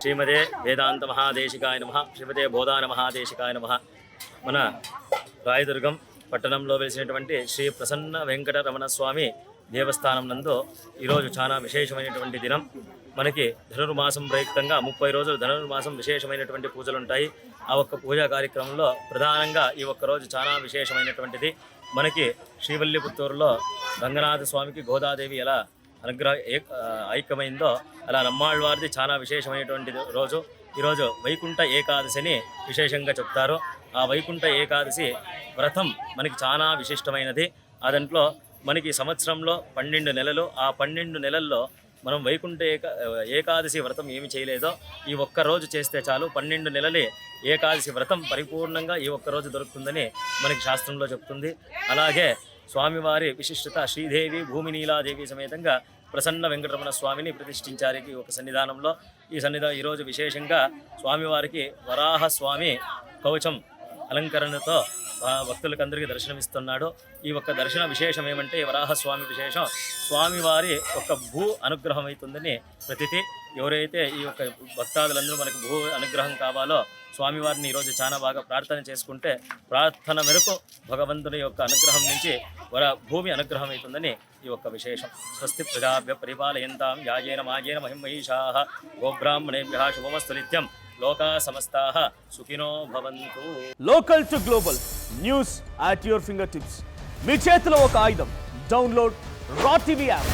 శ్రీమతే వేదాంత మహాదేశికాయ నమః, శ్రీమతే బోధాన మహాదేశికాయ నమః. మన రాయదుర్గం పట్టణంలో వెలిసినటువంటి శ్రీ ప్రసన్న వెంకటరమణ స్వామి దేవస్థానం నందు ఈరోజు చాలా విశేషమైనటువంటి దినం. మనకి ధనుర్మాసం ప్రయుక్తంగా 30 రోజులు ధనుర్మాసం విశేషమైనటువంటి పూజలు ఉంటాయి. ఆ ఒక్క పూజా కార్యక్రమంలో ప్రధానంగా ఈ ఒక్కరోజు చాలా విశేషమైనటువంటిది. మనకి శ్రీవల్లిపుత్తూరులో రంగనాథ స్వామికి గోదాదేవి ఎలా ఐక్యమైందో అలా నమ్మాళ్ళవారిది చాలా విశేషమైనటువంటి రోజు. ఈరోజు వైకుంఠ ఏకాదశిని విశేషంగా చెప్తారు. ఆ వైకుంఠ ఏకాదశి వ్రతం మనకి చాలా విశిష్టమైనది. ఆ దాంట్లో మనకి సంవత్సరంలో 12 నెలలు, ఆ 12 నెలల్లో మనం వైకుంఠ ఏకాదశి వ్రతం ఏమి చేయలేదో ఈ ఒక్కరోజు చేస్తే చాలు 12 నెలలే ఏకాదశి వ్రతం పరిపూర్ణంగా ఈ ఒక్కరోజు దొరుకుతుందని మనకి శాస్త్రంలో చెప్తుంది. అలాగే స్వామివారి విశిష్టత శ్రీదేవి భూమినీలాదేవి సమేతంగా ప్రసన్న వెంకటరమణ స్వామిని ప్రతిష్ఠించారు ఈ ఒక సన్నిధానంలో. ఈరోజు విశేషంగా స్వామివారికి వరాహ స్వామి కవచం అలంకరణతో భక్తులకు అందరికీ దర్శనమిస్తున్నాడు. ఈ ఒక్క దర్శన విశేషం ఏమంటే వరాహస్వామి విశేషం స్వామివారి ఒక భూ అనుగ్రహం అవుతుందని ప్రతితి. ఎవరైతే ఈ యొక్క భక్తాదులందరూ మనకు భూ అనుగ్రహం కావాలో స్వామివారిని ఈరోజు చాలా బాగా ప్రార్థన చేసుకుంటే ప్రార్థన మేరకు భగవంతుని యొక్క అనుగ్రహం నుంచి భూమి అనుగ్రహం అవుతుందని ఈ ఒక్క విశేషం. స్వస్తి ప్రజాభ్య పరిపాలయంతాం యాజేన మాజేన మహిమహీషాః గోబ్రాహ్మణేభ్యః శుభమస్తు నిత్యం. లోకా సమస్తాః సుఖినో భవంతు. Local to global news at your fingertips. మీ చేతిలో ఒక ఆయుధం. Download raw TV app.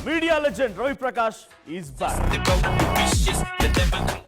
Media legend Ravi Prakash is back.